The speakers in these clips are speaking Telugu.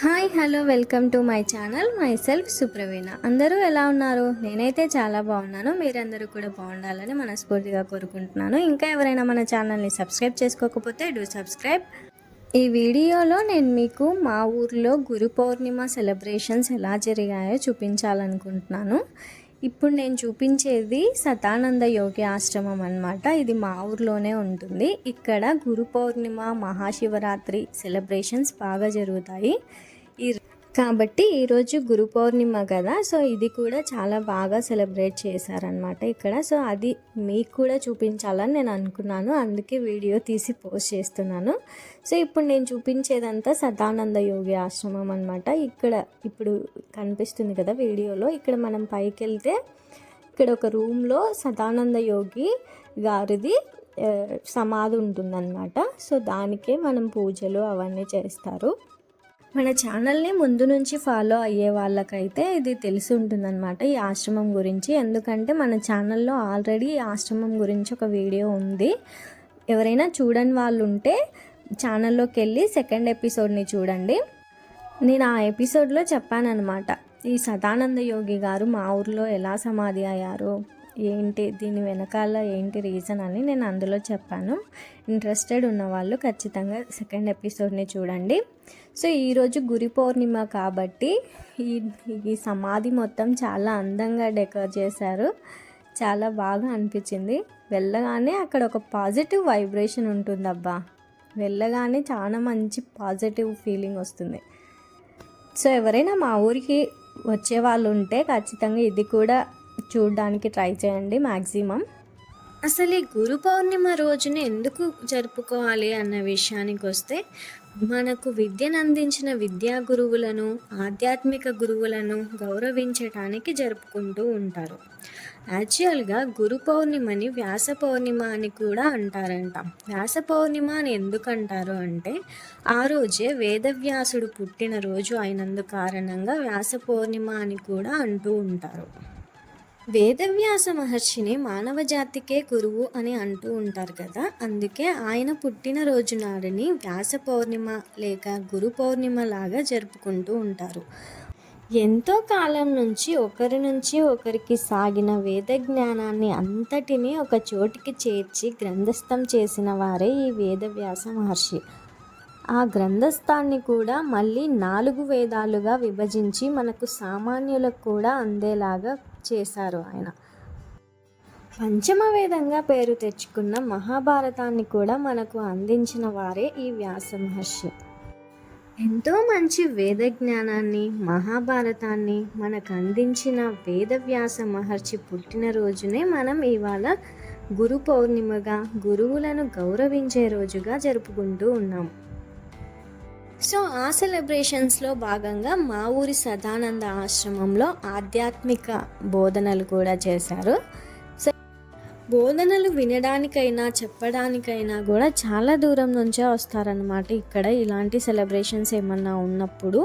Hi hello welcome to my channel మై సెల్ఫ్ సుప్రవీణ. అందరూ ఎలా ఉన్నారు? నేనైతే చాలా బాగున్నాను. మీరందరూ కూడా బాగుండాలని మనస్ఫూర్తిగా కోరుకుంటున్నాను. ఇంకా ఎవరైనా మన ఛానల్ని సబ్స్క్రైబ్ చేసుకోకపోతే డూ సబ్స్క్రైబ్. ఈ వీడియోలో నేను మీకు మా ఊర్లో గురు పౌర్ణిమ సెలబ్రేషన్స్ ఎలా జరిగాయో చూపించాలనుకుంటున్నాను. ఇప్పుడు నేను చూపించేది సతానంద యోగి ఆశ్రమం అన్నమాట. ఇది మా ఊర్లోనే ఉంటుంది. ఇక్కడ గురు పౌర్ణిమ, మహాశివరాత్రి సెలబ్రేషన్స్ బాగా జరుగుతాయి. కాబట్టి ఈరోజు గురు పౌర్ణిమ కదా, సో ఇది కూడా చాలా బాగా సెలబ్రేట్ చేశారనమాట ఇక్కడ. సో అది మీకు కూడా చూపించాలని నేను అనుకున్నాను, అందుకే వీడియో తీసి పోస్ట్ చేస్తున్నాను. సో ఇప్పుడు నేను చూపించేదంతా సదానంద యోగి ఆశ్రమం అనమాట. ఇక్కడ ఇప్పుడు కనిపిస్తుంది కదా వీడియోలో, ఇక్కడ మనం పైకి వెళ్తే ఇక్కడ ఒక రూమ్లో సదానంద యోగి గారిది సమాధి ఉంటుందన్నమాట. సో దానికే మనం పూజలు అవన్నీ చేస్తారు. మన ఛానల్ని ముందు నుంచి ఫాలో అయ్యే వాళ్ళకైతే ఇది తెలిసి ఉంటుందన్నమాట ఈ ఆశ్రమం గురించి. ఎందుకంటే మన ఛానల్లో ఆల్రెడీ ఈ ఆశ్రమం గురించి ఒక వీడియో ఉంది. ఎవరైనా చూడని వాళ్ళు ఉంటే ఛానల్లోకి వెళ్ళి సెకండ్ ఎపిసోడ్ని చూడండి. నేను ఆ ఎపిసోడ్లో చెప్పానన్నమాట, ఈ సదానంద యోగి గారు మా ఊర్లో ఎలా సమాధి అయ్యారు, ఏంటి దీని వెనకాల ఏంటి రీజన్ అని నేను అందులో చెప్పాను. ఇంట్రెస్టెడ్ ఉన్న వాళ్ళు ఖచ్చితంగా సెకండ్ ఎపిసోడ్ని చూడండి. సో ఈరోజు గురు పౌర్ణిమ కాబట్టి ఈ సమాధి మొత్తం చాలా అందంగా డెకరేట్ చేశారు. చాలా బాగా అనిపించింది. వెళ్ళగానే అక్కడ ఒక పాజిటివ్ వైబ్రేషన్ ఉంటుందబ్బా. వెళ్ళగానే చాలా మంచి పాజిటివ్ ఫీలింగ్ వస్తుంది. సో ఎవరైనా మా ఊరికి వచ్చే వాళ్ళు ఉంటే ఖచ్చితంగా ఇది కూడా చూడడానికి ట్రై చేయండి మ్యాక్సిమం. అసలు ఈ గురు పౌర్ణిమ రోజున ఎందుకు జరుపుకోవాలి అన్న విషయానికి వస్తే, మనకు విద్యను అందించిన విద్యా గురువులను, ఆధ్యాత్మిక గురువులను గౌరవించడానికి జరుపుకుంటూ ఉంటారు. యాక్చువల్గా గురు పౌర్ణిమని వ్యాస పౌర్ణిమ అని కూడా అంటారంట. వ్యాస పౌర్ణిమ అని ఎందుకు అంటారు అంటే, ఆ రోజే వేదవ్యాసుడు పుట్టినరోజు అయినందు కారణంగా వ్యాస పౌర్ణిమ అని కూడా అంటూ ఉంటారు. వేదవ్యాస మహర్షిని మానవ జాతికే గురువు అని అంటూ ఉంటారు కదా, అందుకే ఆయన పుట్టినరోజు నాడిని వ్యాస పౌర్ణిమ లేక గురు పౌర్ణిమ లాగా జరుపుకుంటూ ఉంటారు. ఎంతో కాలం నుంచి ఒకరికి సాగిన వేద జ్ఞానాన్ని అంతటినీ ఒక చోటికి చేర్చి గ్రంథస్థం చేసిన వారే ఈ వేదవ్యాస మహర్షి. ఆ గ్రంథస్థాన్ని కూడా మళ్ళీ 4 వేదాలుగా విభజించి మనకు సామాన్యులకు కూడా అందేలాగా చేశారు ఆయన. పంచమ వేదంగా పేరు తెచ్చుకున్న మహాభారతాన్ని కూడా మనకు అందించిన వారే ఈ వ్యాస మహర్షి. ఎంతో మంచి వేద జ్ఞానాన్ని, మహాభారతాన్ని మనకు అందించిన వేదవ్యాస మహర్షి పుట్టినరోజునే మనం ఇవాళ గురు పౌర్ణిమగా, గురువులను గౌరవించే రోజుగా జరుపుకుంటూ ఉన్నాం. సో ఆ సెలబ్రేషన్స్లో భాగంగా మా ఊరి సదానంద ఆశ్రమంలో ఆధ్యాత్మిక బోధనలు కూడా చేశారు. సో బోధనలు వినడానికైనా చెప్పడానికైనా కూడా చాలా దూరం నుంచే వస్తారనమాట. ఇక్కడ ఇలాంటి సెలబ్రేషన్స్ ఏమన్నా ఉన్నప్పుడు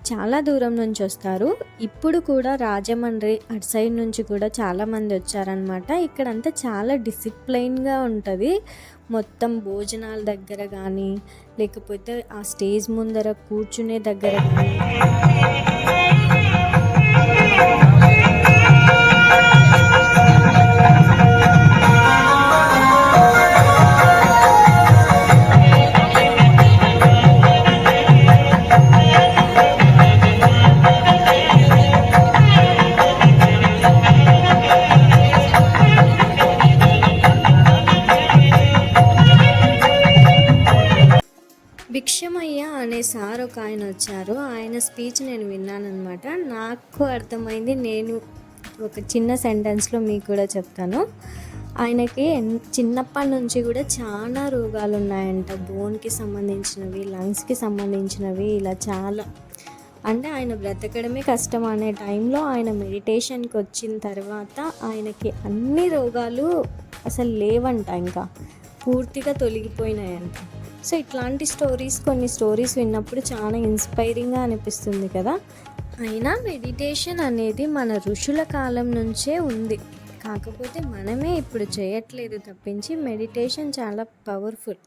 చాలా దూరం నుంచి వస్తారు. ఇప్పుడు కూడా రాజమండ్రి అటు సైడ్ నుంచి కూడా చాలామంది వచ్చారనమాట. ఇక్కడంతా చాలా డిసిప్లైన్గా ఉంటుంది. మొత్తం భోజనాల దగ్గర కానీ, లేకపోతే ఆ స్టేజ్ ముందర కూర్చునే దగ్గర కానీ భిక్షమయ్య అనే సార్ ఒక ఆయన వచ్చారు. ఆయన స్పీచ్ నేను విన్నానమాట. నాకు అర్థమైంది. నేను ఒక చిన్న సెంటెన్స్లో మీకు కూడా చెప్తాను. ఆయనకి చిన్నప్పటి నుంచి కూడా చాలా రోగాలు ఉన్నాయంట. బోన్కి సంబంధించినవి, లంగ్స్కి సంబంధించినవి, ఇలా చాలా. అంటే ఆయన బ్రతకడమే కష్టం అనే టైంలో ఆయన మెడిటేషన్కి వచ్చిన తర్వాత ఆయనకి అన్ని రోగాలు అసలు లేవంట, ఇంకా పూర్తిగా తొలగిపోయినాయంట. సో ఇట్లాంటి కొన్ని స్టోరీస్ విన్నప్పుడు చాలా ఇన్స్పైరింగ్గా అనిపిస్తుంది కదా. అయినా మెడిటేషన్ అనేది మన ఋషుల కాలం నుంచే ఉంది, కాకపోతే మనమే ఇప్పుడు చేయట్లేదు తప్పించి. మెడిటేషన్ చాలా పవర్ఫుల్.